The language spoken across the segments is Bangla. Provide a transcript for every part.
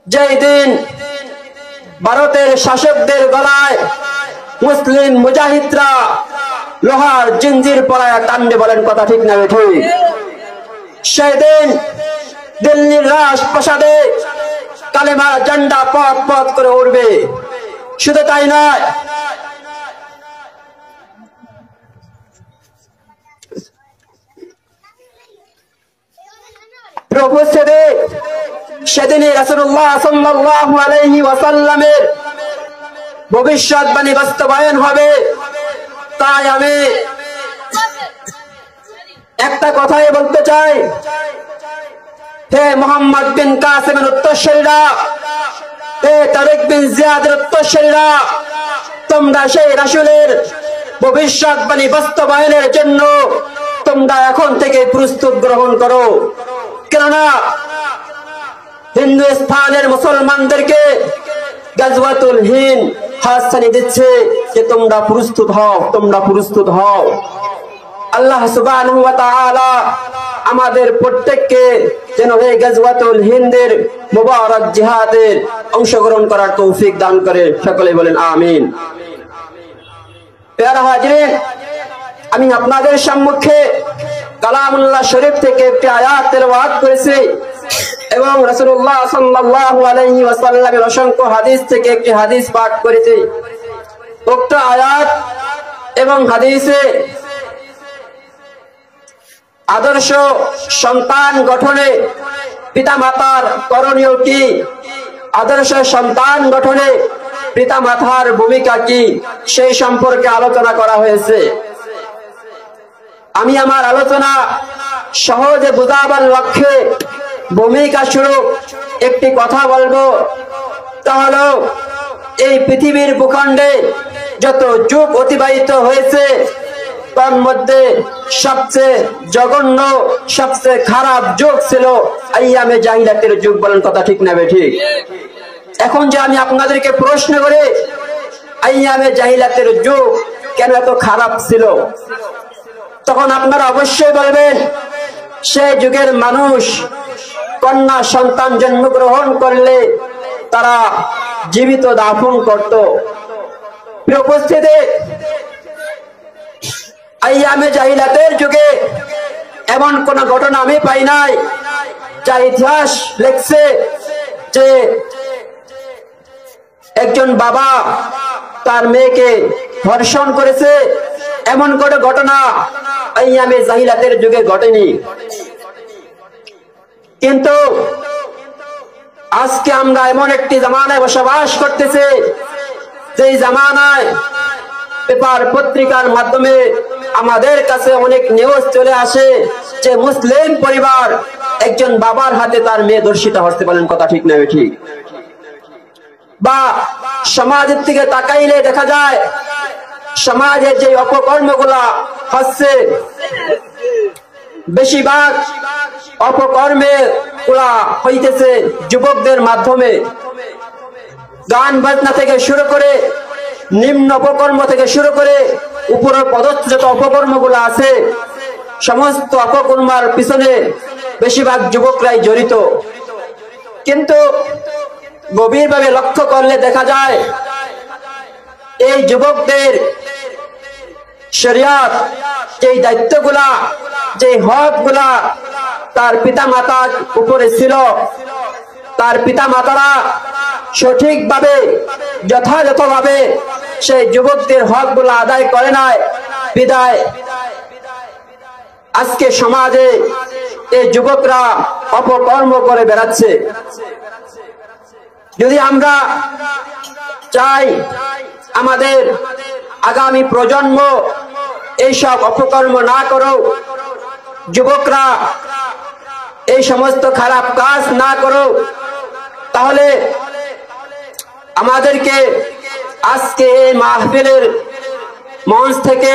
যেই দিন ভারতের শাসকদের গলায় মুসলিম মুজাহিদরা লোহার জিঞ্জির পরায়া টানবে, বলেন কথা ঠিক না ঠিক? সেই দিন দিল্লির রাজপ্রাসাদে কালেমার ঝান্ডা পথ পথ করে উঠবে। শুধু তাই নয়, উপস্থিতি সেদিনে রাসূলুল্লাহ সাল্লাল্লাহু আলাইহি ওয়াসাল্লামের ভবিষ্যৎবাণী বাস্তবায়ন হবে। তাই আমি একটা কথাই বলতে চাই, হে মুহাম্মদ বিন কাসিমের উত্তরসূরিরা, হে তারিক বিন জিয়াদের উত্তরসূরিরা, তোমরা সেই রাসূলের ভবিষ্যৎবাণী বাস্তবায়নের জন্য তোমরা এখন থেকে প্রস্তুত গ্রহণ করো। কেননা হিন্দুস্তানের মুসলমানদেরকে গাজওয়াতুল হিন্দ হাসানি দিচ্ছে যে তোমরা প্রস্তুত হও, তোমরা প্রস্তুত হও। আল্লাহ সুবহানাহু ওয়া তাআলা আমাদের প্রত্যেককে যেন এই গাজওয়াতুল হিন্দের মুবারক জিহাদের অংশগ্রহণ করার তৌফিক দান করে, সকলে বলেন আমিন। প্যারা হাজিরিন, আমি আপনাদের সম্মুখে কালামুল্লাহ শরীফ থেকে একটি আয়াত তেলাওয়াত করেছি এবং রাসূলুল্লাহ সাল্লাল্লাহু আলাইহি ওয়াসাল্লামের অসংখ্য হাদিস থেকে একটি হাদিস পাঠ করেছি। উক্ত আয়াত এবং হাদিসে আদর্শ সন্তান গঠনে পিতামাতার করণীয় কি, আদর্শ সন্তান গঠনে পিতামাতার ভূমিকা কি, সেই সম্পর্কে আলোচনা করা হয়েছে। আমি আমার আলোচনা সহজে বোঝাবার লক্ষ্যে ভূমিকা স্বরূপ একটি কথা বলবো, তা হলো এই পৃথিবীর ভূখণ্ডে যত যুগ অতিবাহিত হয়েছে তার মধ্যে সবচেয়ে জঘন্য, সবচেয়ে খারাপ যুগ ছিল আইয়ামে জাহিলিয়াতের যুগ, বলেন কথা ঠিক না ঠিক? এখন যে আমি আপনাদেরকে প্রশ্ন করি আইয়ামে জাহিলিয়াতের যুগ কেন এত খারাপ ছিল, তখন আপনারা অবশ্যই বলবেন সেই যুগের মানুষ কন্যা সন্তান জন্মগ্রহণ করলে তারা জীবিত দাফন করত। প্রিয় উপস্থিতি, আইয়ামে জাহিলিয়াতের যুগে এমন কোন ঘটনা আমি পাই নাই যা ইতিহাস লেখছে যে একজন বাবা তার মেয়েকে ধর্ষণ করেছে। এমন কোন ঘটনা আইয়ামে জাহিলিয়াতের যুগে ঘটেনি। কিন্তু আজকে আমরা এমন একটি জামানায় বসবাস করতেছি যেই জামানায় পেপার পত্রিকার মাধ্যমে আমাদের কাছে অনেক নিউজ চলে আসে যে মুসলিম পরিবার একজন বাবার হাতে তার মেয়ে ধর্ষিত হচ্ছে, বলেন কথা ঠিক না ঠিক? বা সমাজের দিকে তাকাইলে দেখা যায় সমাজের যে অপকর্মগুলা হচ্ছে বেশিরভাগ অপকর্মে গুলা হইতেছে যুবকদের মাধ্যমে। গান বাজনা থেকে শুরু করে নিম্ন অপকর্ম থেকে শুরু করে উপরের পদস্থ যত অপকর্মগুলো আছে সমস্ত অপকর্মের পিছনে বেশিরভাগ যুবকরাই জড়িত। কিন্তু গভীরভাবে লক্ষ্য করলে দেখা যায় এই যুবকদের শরিয়ত যেই দায়িত্বগুলা, যে হকগুলা তার পিতা মাতার উপরে ছিল, তার পিতা মাতারা সঠিকভাবে যথাযথভাবে সেই যুবকদের হকগুলা আদায় করে নাই বিদায় আজকে সমাজে এই যুবকরা অপকর্ম করে বেড়াচ্ছে। যদি আমরা চাই আমাদের আগামী প্রজন্ম এইসব অপকর্ম না করো, যুবকরা এই সমস্ত খারাপ কাজ না করো, তাহলে আমাদেরকে আজকে এই মাহফিলের মঞ্চ থেকে,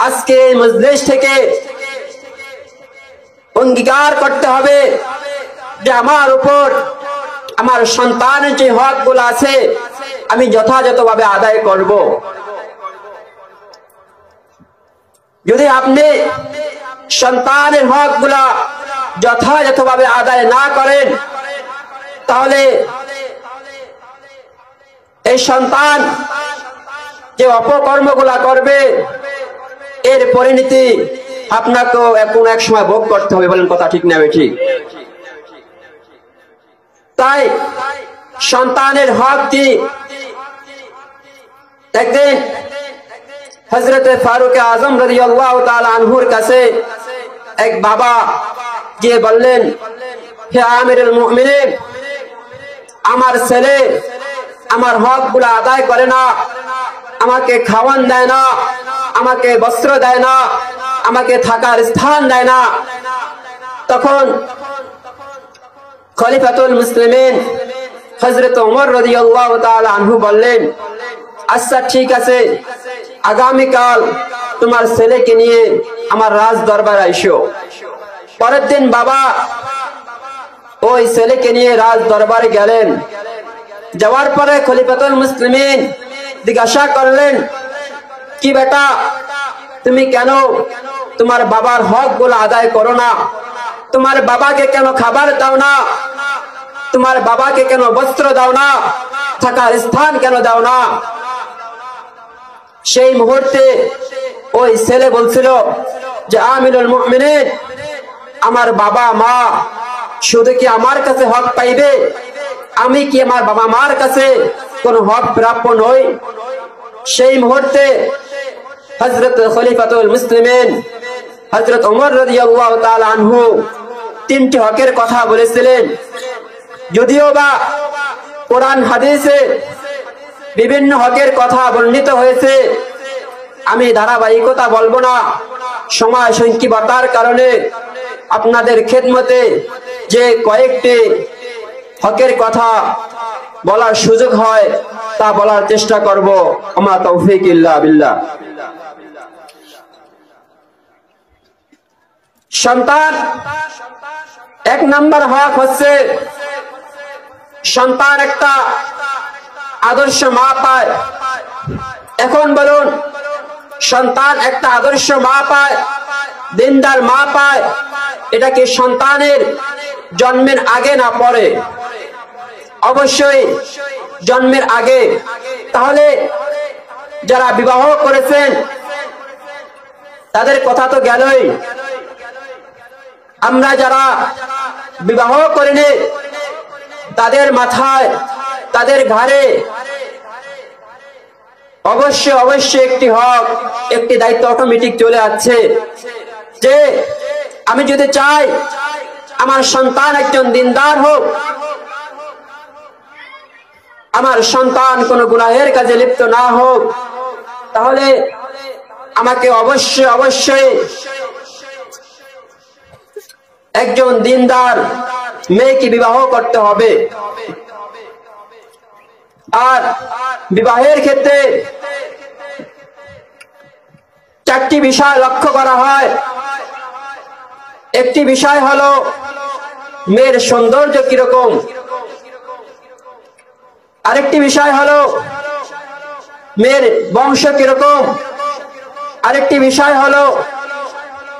আজকে এই মজলিস থেকে অঙ্গীকার করতে হবে যে আমার উপর আমার সন্তানের যে হকগুলো আছে আমি যথাযথভাবে আদায় করব। যদি আপনি সন্তানের হকগুলা যথাযথভাবে আদায় না করেন তাহলে এই সন্তান যে অপকর্মগুলা করবে এর পরিণতি আপনাকেও কোন এক সময় ভোগ করতে হবে। বলেন কথা ঠিক না ঠিক? তাই সন্তানের হক কি? একদিন হযরত ফারুক আজম রাদিয়াল্লাহু তাআলা আনহুর কাছে এক বাবা গিয়ে বললেন, হে আমিরুল মুমিনিন, আমার ছেলে আমার হকগুলো আদায় করে না, আমাকে খাওয়ান দেয় না, আমাকে বস্ত্র দেয় না, আমাকে থাকার স্থান দেয় না। তখন খলিফাতুল মুসলিমিন হযরত ওমর রাদিয়াল্লাহু তাআলা আনহু বললেন, আচ্ছা ঠিক আছে, আগামীকাল তোমার ছেলেকে নিয়ে আমার রাজ দরবারে আইসো। পরের দিন বাবা ওই ছেলেকে নিয়ে রাজ দরবারে গেলেন। যাওয়ার পরে খলিফাতুল মুসলিমিন জিজ্ঞাসা করলেন, কি বেটা, তুমি কেন তোমার বাবার হকগুলো আদায় করো না? তোমার বাবাকে কেন খাবার দাও না? তোমার বাবাকে কেন বস্ত্র দাও না? থাকার স্থান কেন দাও না? সেই মুহূর্তে ওই ছেলে বলছিল যে আমিরুল মুমিনিন, আমার বাবা মা শুধু কি আমার কাছে হক পাইবে? আমি কি আমার বাবা মার কাছে কোন হক প্রাপ্য নই? সেই মুহূর্তে হযরত খলিফাতুল মুসলিমিন হযরত ওমর রাদিয়াল্লাহু তাআলা আনহু তিনটি হকের কথা বলেছিলেন। যদিও বা কোরআন হাদিসে বিভিন্ন হকের কথা বর্ণিত হয়েছে, আমি ধারাবাহিকতা বলবো না, সময় সংক্ষিপ্ততার কারণে আপনাদের খেদমতে যে কয়েকটি হকের কথা বলার সুযোগ হয় তা বলার চেষ্টা করব। আমা তৌফিক ইল্লা বিল্লাহ। সন্তান এক নাম্বার হক হচ্ছে সন্তান একটা আদর্শ মা পায়। এখন বলুন, সন্তান একটা আদর্শ মা পায়, দিনদার মা পায়, এটা কি সন্তানের জন্মের আগে না পরে? অবশ্যই জন্মের আগে। তাহলে যারা বিবাহ করেছেন তাদের কথা তো গেলই। আমরা যারা বিবাহ করিনি তাদের মাথায়, তাদের ঘাড়ে অবশ্যই একটি হক, একটি দায়িত্ব অটোমেটিক চলে আসছে যে আমি যদি চাই আমার সন্তান একজন দিনদার হোক, আমার সন্তান কোনো গুনাহের কাজে লিপ্ত না হোক, তাহলে আমাকে অবশ্যই একজন দিনদার মেয়েকে বিবাহ করতে হবে। আর বিবাহের ক্ষেত্রে চারটি বিষয় লক্ষ্য করা হয়। একটি বিষয় হলো মেয়ের সৌন্দর্য কিরকম, আরেকটি বিষয় হলো মেয়ের বংশ কিরকম, আরেকটি বিষয় হলো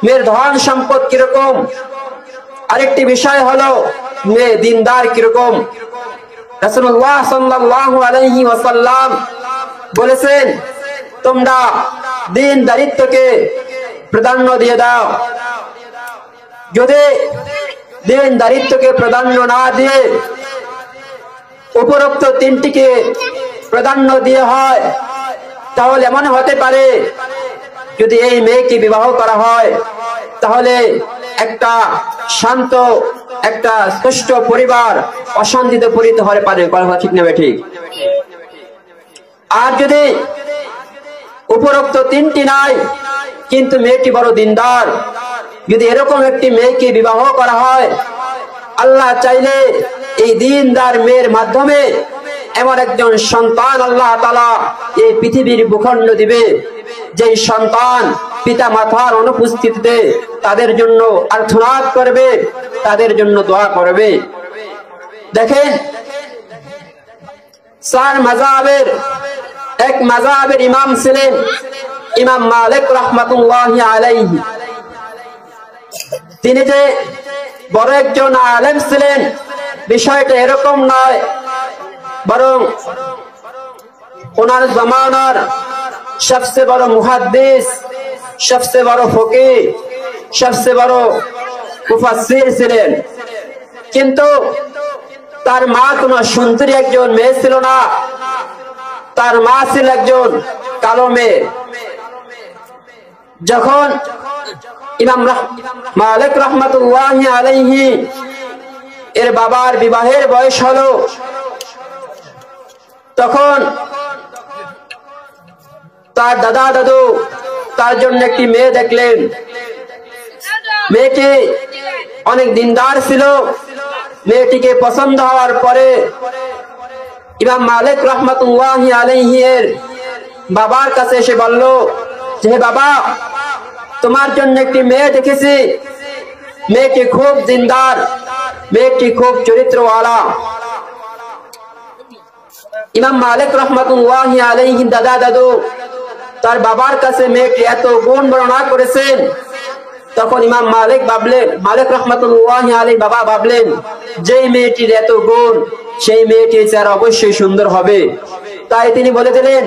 মেয়ের ধন সম্পদ কিরকম, আরেকটি বিষয় হলো মেয়ে দিনদার কিরকম। রাসূলুল্লাহ সাল্লাল্লাহু আলাইহি ওয়াসাল্লাম বলেছেন, তোমরা দিনদারিত্বকে প্রাধান্য দিয়ে দাও। যদি দিনদারিত্বকে প্রাধান্য না দিয়ে উপরোক্ত তিনটিকে প্রাধান্য দিয়ে হয়, তাহলে এমন হতে পারে যদি এই মেয়েকে বিবাহ করা হয় তাহলে একটা শান্ত, একটা সুষ্ঠ পরিবার অশান্তিতে পরিণত হতে পারে। কথা ঠিক না ঠিক? আর যদি উপরোক্ত তিনটি নাই কিন্তু মেয়েটি বড় দিনদার, যদি এরকম একটি মেয়েকে বিবাহ করা হয়, আল্লাহ চাইলে এই দিনদার মেয়ের মাধ্যমে এমন একজন সন্তান আল্লাহ তাআলা এই পৃথিবীর ভূখণ্ড দিবে, যে সন্তান পিতা মাতার অনুপস্থিতিতে তাদের জন্য আর্তনাদ করবে, তাদের জন্য দোয়া করবে। দেখেন, চার মাযহাবের এক মাযহাবের ইমাম ছিলেন ইমাম মালিক রাহমাতুল্লাহি আলাইহি। তিনি যে বড় একজন আলেম ছিলেন বিষয়টা এরকম নয়, বরং ওনার জামানার সবচেয়ে বড় মুহাদ্দিস, সবচেয়ে বড় ফকিহ, সবচেয়ে বড় মুফাসসির ছিলেন। কিন্তু তার মা কোনো সুন্দরী একজন মেয়ে ছিল না, তার মা ছিল একজন কালো মেয়ে। যখন ইমাম মালিক রাহমাতুল্লাহি আলাইহি এর বাবার বিবাহের বয়স হলো, তখন তার দাদা দাদু তার জন্য একটি মেয়ে দেখলেন। মেয়েটি অনেক দিনদার ছিল। মেয়েটিকে পছন্দ হওয়ার পরে ইমাম মালিক রাহমাতুল্লাহি আলাইহি এর বাবার কাছে এসে বলল যে, বাবা, তোমার জন্য একটি মেয়ে দেখেছি, মেয়েটি খুব দিনদার, মেয়েটি খুব চরিত্রওয়ালা। ইমাম মালিক রাহমাতুল্লাহি আলাইহি দাদা দাদু তার বাবার কাছে মেয়েটি এত গুণ বর্ণনা করেছেন। তখন ইমাম মালিক রাহমাতুল্লাহি আলাইহি বাবা ভাবলেন, যেই মেয়েটির এত গুণ, সেই মেয়েটির চেহারা অবশ্যই সুন্দর হবে। তাই তিনি বলে দিলেন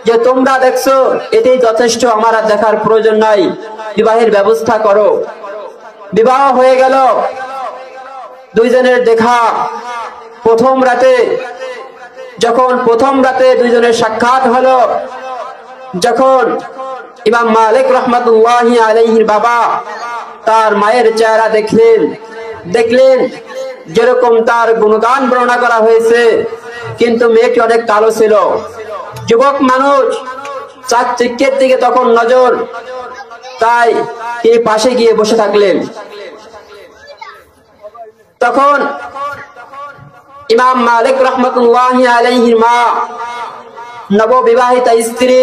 যে, তোমরা দেখছো এটাই যথেষ্ট, আমার আর দেখার প্রয়োজন নাই, বিবাহের ব্যবস্থা করো। বিবাহ হয়ে গেল। দুইজনের দেখা প্রথম রাতে। যখন প্রথম রাতে দুইজনের সাক্ষাৎ হলো, যখন ইমাম মালিক রাহমাতুল্লাহি আলাইহির বাবা তার মায়ের চেহারা দেখলেন যেরকম তার গুণগান বর্ণনা করা হয়েছে, কিন্তু মেয়েটি অনেক কালো ছিল। যুবক মানুষ, চাকচিক্যের দিকে তখন নজর, তাই তিনি পাশে গিয়ে বসে থাকলেন। তখন ইমাম মালিক রাহমাতুল্লাহি আলাইহির মা, নববিবাহিতা স্ত্রী,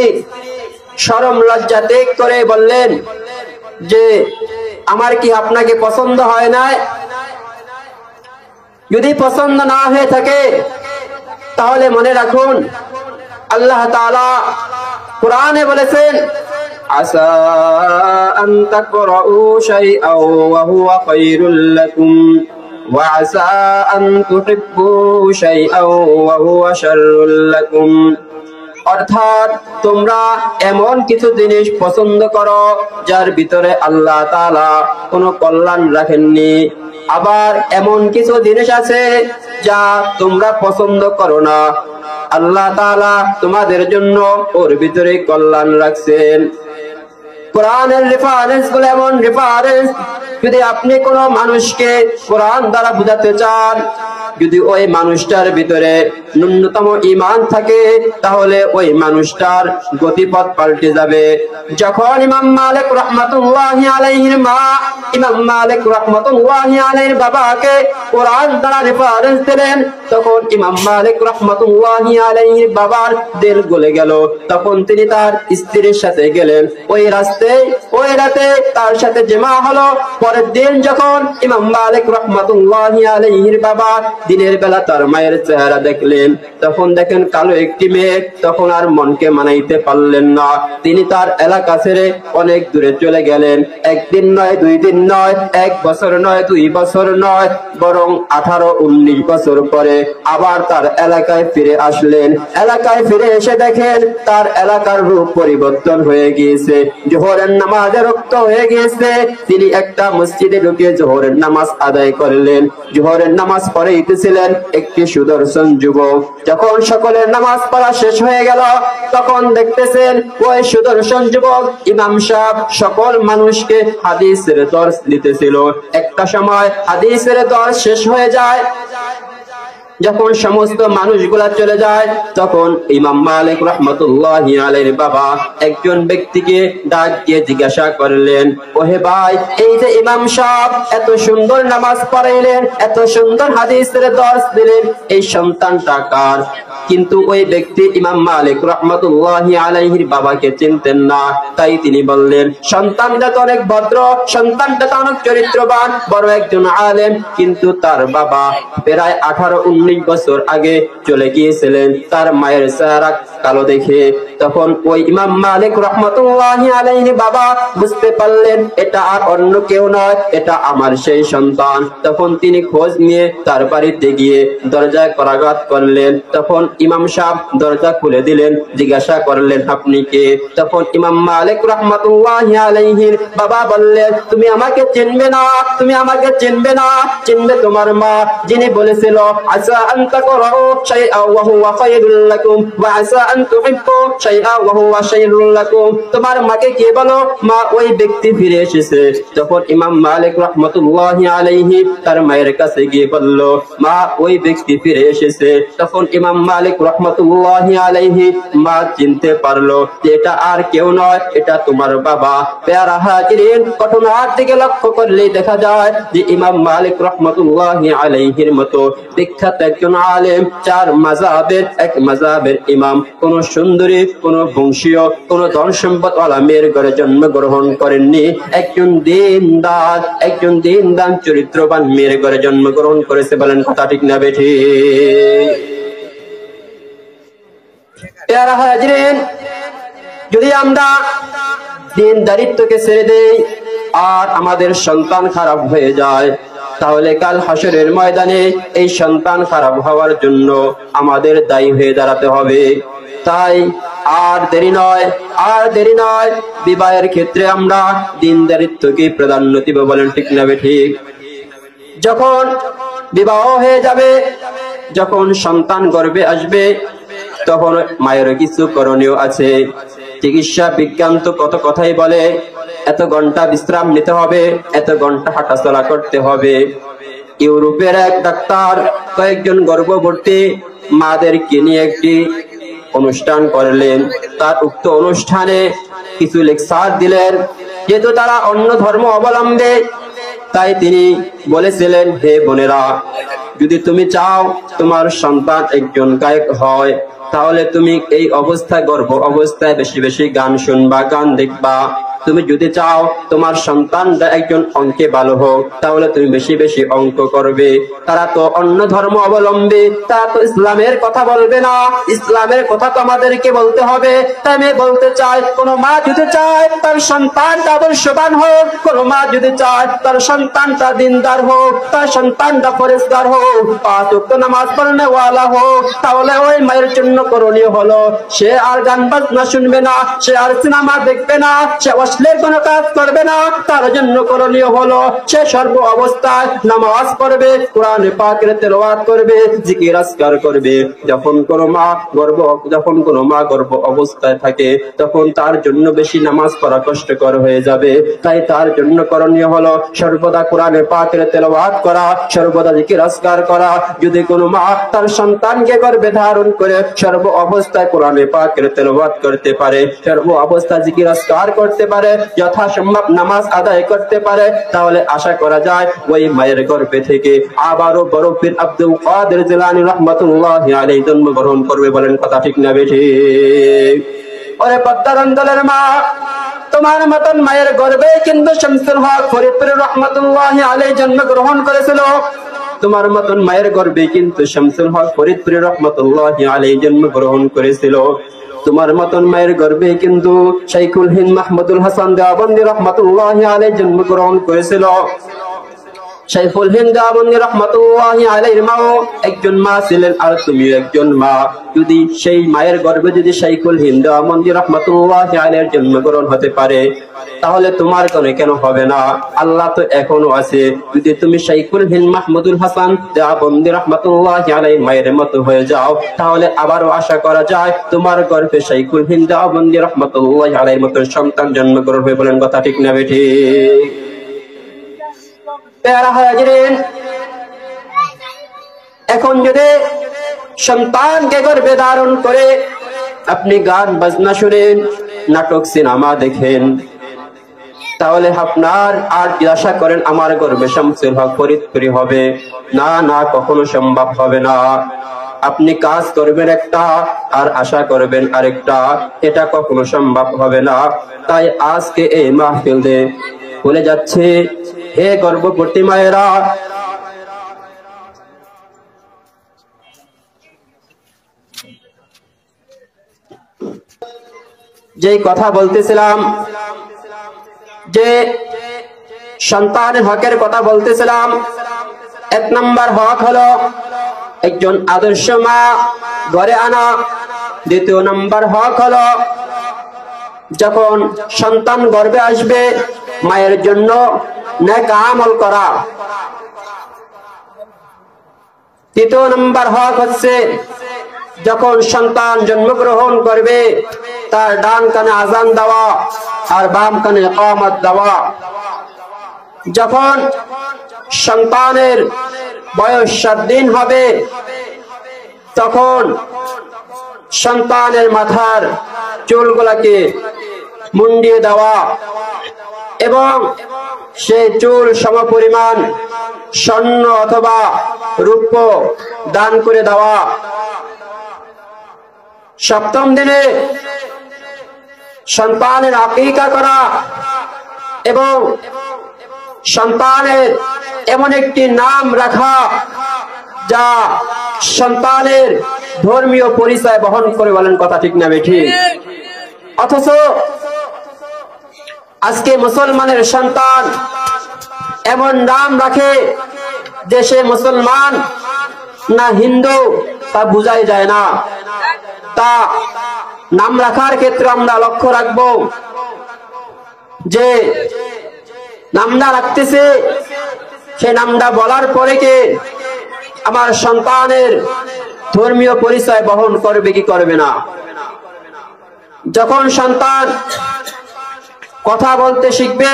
শরম লজ্জা ত্যাগ করে বললেন যে, আমার কি আপনাকে পছন্দ হয় না? যদি পছন্দ না হয়ে থাকে তাহলে মনে রাখুন, আল্লাহ তাআলা কোরআনে বলেছেন, আসা আন তাকরাউ শাইআন ওয়া হুয়া খায়রুল লাকুম ওয়া আসা আন তুহিব্বু শাইআন ওয়া হুয়া শাররুল লাকুম। অর্থাৎ তোমরা এমন কিছু জিনিস পছন্দ করো যার ভিতরে আল্লাহ তাআলা কোনো কল্যাণ রাখেননি, আবার এমন কিছু জিনিস আছে যা তোমরা পছন্দ করো না, আল্লাহ তাআলা তোমাদের জন্য ওর ভিতরে কল্যাণ রাখছেন। কোরআনের রেফারেন্স গুলো এমন রেফারেন্স, যদি আপনি কোনো মানুষকে কোরআন দ্বারা বুঝাতে চান, যদি ওই মানুষটার ভিতরে ন্যূনতম ঈমান থাকে, তাহলে ওই মানুষটার গতিপথ পাল্টে যাবে। যখন ইমাম মালিক রাহমাতুল্লাহি আলাইহির মা ইমাম মালিক রাহমাতুল্লাহি আলাইহির বাবাকে কোরআন দ্বারা রেফারেন্স দিলেন, তখন ইমাম মালিক রাহমাতুল্লাহি আলাইহির বাবার দিল গলে গেল। তখন তিনি তার স্ত্রীর সাথে গেলেন। ওই রাতে তার সাথে জমা হলো। পরের দিন যখন ইমাম মালিক রাহমাতুল্লাহি আলাইহির বাবা দিনের বেলা তার মায়ের চেহারা দেখলেন, তখন দেখেন কালো একটি মেয়ে। তখন আর মনকে মানাইতে পারলেন না, তিনি তার এলাকা ছেড়ে অনেক দূরে চলে গেলেন। একদিন নয়, 2 দিন নয়, 1 বছর নয়, 2 বছর নয়, বরং 18-19 বছর পরে আবার তার এলাকায় ফিরে আসলেন। এলাকায় ফিরে এসে দেখেন তার এলাকার রূপ পরিবর্তন হয়ে গিয়েছে, জোহরের নামাজে রক্ত হয়ে গিয়েছে। তিনি একটা মসজিদে ঢুকে জোহরের নামাজ আদায় করলেন। জোহরের নামাজ পড়াইতেছিলেন একটি সুদর্শন যুবক। যখন সকলের নামাজ পড়া শেষ হয়ে গেল, তখন দেখতেছেন ওই সুদর্শন যুবক ইমাম সাহেব সকল মানুষকে হাদিসের দর্শ দিতেছিল। একটা সময় হাদিসের দর্শ শেষ হয়ে যায়। যখন সমস্ত মানুষগুলা চলে যায়, তখন ইমাম মালিক রাহমাতুল্লাহি আলাইহির বাবা একজন ব্যক্তিকে ডাক দিয়ে জিজ্ঞাসা করলেন, ওহে ভাই, এই যে ইমাম সাহেব এত সুন্দর নামাজ পড়াইলেন, এত সুন্দর হাদিসের দর্শ দিলেন, এই সন্তানটা কার? কিন্তু ওই ব্যক্তি ইমাম মালিক রাহমাতুল্লাহি আলাইহির বাবাকে চিনতেন না। তাই তিনি বললেন, সন্তানটা তো অনেক ভদ্র, সন্তানটা তো অনেক চরিত্রবান, বড় একজন আলেম, কিন্তু তার বাবা প্রায় 18-19 বছর আগে চলে গিয়েছিলেন। তার মায়ের চেহারা কালো দেখে তখন ওই ইমাম মালিক রাহমাতুল্লাহি আলাইহি বাবা বুঝতে পারলেন এটা আর অন্য কেউ নয়, এটা আমার সেই সন্তান। তখন তিনি খোঁজ নিয়ে তার বাড়িতে গিয়ে দরজায় করাঘাত করলেন। তখন ইমাম সাহেব দরজা খুলে দিলেন, জিজ্ঞাসা করলেন আপনি কে? তখন ইমাম মালিক রাহমাতুল্লাহি আলাইহির বাবা বললেন, তুমি আমাকে চিনবে না, তুমি আমাকে চিনবে না, চিনবে তোমার মা, যিনি বলেছিল আসা আন তাকরাউ শাইআ ওয়া হুয়া খায়রুল লাকুম ওয়া আসা আন তুহিব্বু শাইআ ওয়া হুয়া শাররুল লাকুম। তোমার মাকে কে বলো? মা ওই ব্যক্তি ফিরে এসেছে। তখন ইমাম মালিক রাহমাতুল্লাহি আলাইহি তার মায়ের কাছে গিয়ে বলল, মা ওই ব্যক্তি ফিরে এসেছে। তখন ইমাম মালিক রাহমাতুল্লাহি আলাইহি মা চিনতে পারলো যে এটা আর কেউ নয়, এটা তোমার বাবা। প্যারা হাজিরিন, ঘটনার দিকে লক্ষ্য করলেই দেখা যায় যে ইমাম মালিক রাহমাতুল্লাহি আলাইহির মতো বিখ্যাত একজন আলেম, চার মাযহাবের এক মাযহাবের ইমাম, কোন সুন্দরী, কোন বংশীয়, কোন ধন সম্পদ ওয়ালা মেয়ের ঘরে জন্মগ্রহণ করেননি। একজন দিনদার, একজন দিনদার চরিত্রবান মেয়ের ঘরে জন্মগ্রহণ করেছে। বলেন কথা ঠিক না বেঠিক? প্যারা হাজিরিন, যদি আমরা দিনদারিত্বকে ছেড়ে দেই আর আমাদের সন্তান খারাপ হয়ে যায়, তাহলে কাল হাসরের ময়দানে এই সন্তান খারাপ হওয়ার জন্য আমাদের দায়ী হয়ে দাঁড়াতে হবে। তাই আর দেরি নয়, আর দেরি নয়, বিবাহের ক্ষেত্রে আমরা দিনদারিত্বকে প্রাধান্য দিব। বলেন ঠিক না বেঠিক? যখন বিবাহ হয়ে যাবে, যখন সন্তান গর্ভে আসবে, তখন মায়ের কিছু করণীয় আছে। চিকিৎসা বিজ্ঞান তো কত কথাই বলে, এত ঘন্টা বিশ্রাম নিতে হবে, এত ঘন্টা হাঁটাচলা করতে হবে। ইউরোপের এক ডাক্তার কয়েকজন গর্ভবতী মাদেরকে নিয়ে একটি অনুষ্ঠান করলেন। তার উক্ত অনুষ্ঠানে কিছু লেকচার দিলেন। যেহেতু তারা অন্য ধর্ম অবলম্বী, তাই তিনি বলেছিলেন, হে বোনেরা, যদি তুমি চাও তোমার সন্তান একজন গায়ক হয়, তাহলে তুমি এই অবস্থায়, গর্ভ অবস্থায় বেশি বেশি গান শুনবা, গান দেখবা। তুমি যদি চাও তোমার সন্তানটা একজন অঙ্কে ভালো হোক, তাহলে তুমি বেশি বেশি অঙ্ক করবে। তারা তো অন্য ধর্ম অবলম্বী, তারা তো ইসলামের কথা বলবে না, ইসলামের কথা তো আমাদেরকে বলতে হবে। তাই আমি বলতে চাই, কোন মা যদি চায় তার সন্তানটা আদর্শবান হোক, কোন মা যদি চায় তার সন্তানটা দিনদার হোক, তার সন্তানটা পরেশগার হোক, 5 ওয়াক্ত নামাজ পড়নে ওয়ালা হোক, তাহলে ওই মায়ের জন্য করণীয় হলো সে আর গান বাজনা শুনবে না, সে আর সিনেমা দেখবে না, সে অশ্লীল কোনো কাজ করবে না। তার জন্য করণীয় হলো সে সর্ব অবস্থায় নামাজ পড়বে, কোরআন পাকের তেলাওয়াত করবে, জিকির আজকার করবে। যখন কোনো মা গর্ভ অবস্থায় থাকে, তখন তার জন্য বেশি নামাজ পড়া কষ্টকর হয়ে যাবে। তাই তার জন্য করণীয় হলো সর্বদা কোরআন পাকের তেলাওয়াত করা, সর্বদা জিকির আজকার করা। যদি কোনো মা তার সন্তানকে গর্ভে ধারণ করে সর্ব অবস্থায় কোরআন পাকের তেলাওয়াত করতে পারে, সর্ব অবস্থায় জিকির আজকার করতে পারে, যথাসম্ভব নামাজ আদায় করতে পারে, তাহলে আশা করা যায় ওই মায়ের গর্ভে থেকে আবারও বড় পীর আব্দুল কাদের জিলানী রাহমাতুল্লাহি আলাইহি জন্মগ্রহণ করবে। বলেন কথা ঠিক না বেঠিক? ওরে পদ্মার অঞ্চলের মা, তোমার মতন মায়ের গর্ভে কিন্তু শামসুল হক ফরিদপুর রাহমাতুল্লাহি আলাইহি জন্মগ্রহণ করেছিল। তোমার মতন মায়ের গর্ভে কিন্তু শামসুল হক ফরিদপুর রাহমাতুল্লাহি আলাইহি জন্মগ্রহণ করেছিল। তোমার মতন মায়ের গর্ভে কিন্তু শাইখুল হিন্দ মাহমুদুল হাসান দেওবন্দি রাহমাতুল্লাহি আলাইহি জন্মগ্রহণ করেছিল। শাইখুল হিন্দ দেওবন্দি রাহমাতুল্লাহি আলাইহির মাও একজন মা ছিলেন, আর তুমিও একজন মা। যদি সেই মায়ের গর্ভে যদি শাইখুল হিন্দ দেওবন্দি রাহমাতুল্লাহি আলাইহির জন্মগ্রহণ হতে পারে, তাহলে তোমার কেন হবে না? আল্লাহ তো এখনো আছে। যদি তুমি শাইখুল হিন্দ মাহমুদুল হাসান দেওবন্দি রাহমাতুল্লাহি আলাইহির মায়ের মতো হয়ে যাও, তাহলে আবারও আশা করা যায় তোমার গর্ভে শাইখুল হিন্দ দেওবন্দি রাহমাতুল্লাহি আলাইহির মতো সন্তান জন্মগ্রহণ হবে। বলেন কথা ঠিক না বেঠিক? প্যারা হাজিরিন, এখন যদি সন্তানকে গর্ভে ধারণ করে আপনি গান বাজনা শুনেন, নাটক সিনেমা দেখেন, তাহলে আপনার আর কি আশা করেন আমার গর্ভে শামসুল হক ফরিদপুরি হবে? না না, কখনো সম্ভব হবে না। আপনি কাজ করবেন একটা আর আশা করবেন আরেকটা, এটা কখনো সম্ভব হবে না। তাই আজকে এই মাহফিলে বলে যাচ্ছে, হে গর্ভবতী মায়েরা, যেই কথা বলতেছিলাম, যে সন্তানের হকের কথা বলতেছিলাম, 1 নম্বর হক হলো একজন আদর্শ মা ঘরে আনা। 2 নম্বর হক হলো যখন সন্তান গর্ভে আসবে মায়ের জন্য নেক আমল করা। 3 নম্বর হক হচ্ছে যখন সন্তান জন্মগ্রহণ করবে তার ডান কানে আজান দেওয়া আর বাম কানে ইকামত দেওয়া। যখন সন্তানের বয়স 7 দিন হবে তখন সন্তানের মাথার চুলগুলাকে মুন্ডিয়ে দেওয়া এবং সেই চুল সমপরিমাণ স্বর্ণ অথবা রূপ্য দান করে দেওয়া। 7ম দিনে সন্তানের আকিকা করা এবং সন্তানের এমন একটি নাম রাখা যা সন্তানের ধর্মীয় পরিচয় বহন করে। বলেন কথা ঠিক না বেঠিক? অথচ আজকে মুসলমানের সন্তান এমন নাম রাখে যে সে মুসলমান না হিন্দু তা বোঝাই যায় না। তা নাম রাখার ক্ষেত্রে আমরা লক্ষ্য রাখবো যে নামটা রাখতেছে, সে নামটা বলার পরে কে আমার সন্তানের ধর্মীয় পরিচয় বহন করবে কি করবে না। যখন সন্তান কথা বলতে শিখবে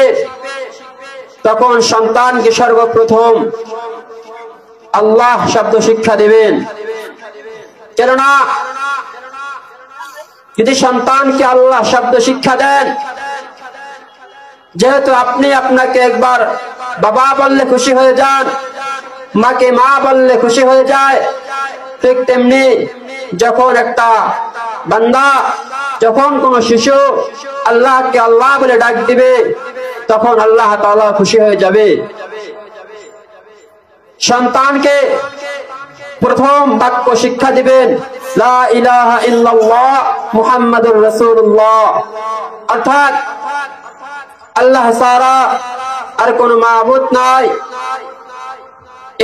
তখন সন্তানকে সর্বপ্রথম আল্লাহ শব্দ শিক্ষা দেবেন। কেননা যদি সন্তানকে আল্লাহ শব্দ শিক্ষা দেন, যেহেতু আপনি আপনাকে একবার বাবা বললে খুশি হয়ে যান, মাকে মা বললে খুশি হয়ে যায়, ঠিক তেমনি যখন একটা বান্দা, যখন কোন শিশু আল্লাহকে আল্লাহ বলে ডাক দিবে তখন আল্লাহ তাআলা খুশি হয়ে যাবে। সন্তানকে প্রথম বাক্য শিক্ষা দিবেন লা ইলাহা ইল্লাল্লাহ মুহাম্মাদুর রাসূলুল্লাহ, অর্থাৎ আল্লাহ ছাড়া আর কোন মাবুদ নাই।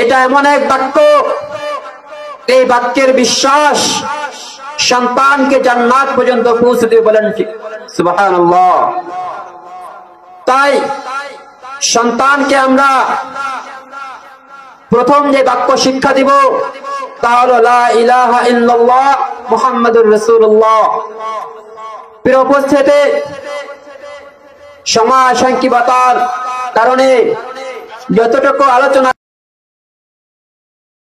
এটা এমন এক বাক্য, এই বাক্যের বিশ্বাস সন্তানকে জান্নাত পর্যন্ত পৌঁছে দেবে। বলেন সুবহানাল্লাহ। তাই সন্তানকে আমরা প্রথম যে বাক্য শিক্ষা দিব তা হলো লা ইলাহা ইল্লাল্লাহ মুহাম্মাদুর রাসূলুল্লাহ। প্রিয় উপস্থিতি, সময় সংক্ষিপ্ততার কারণে যতটুকু আলোচনা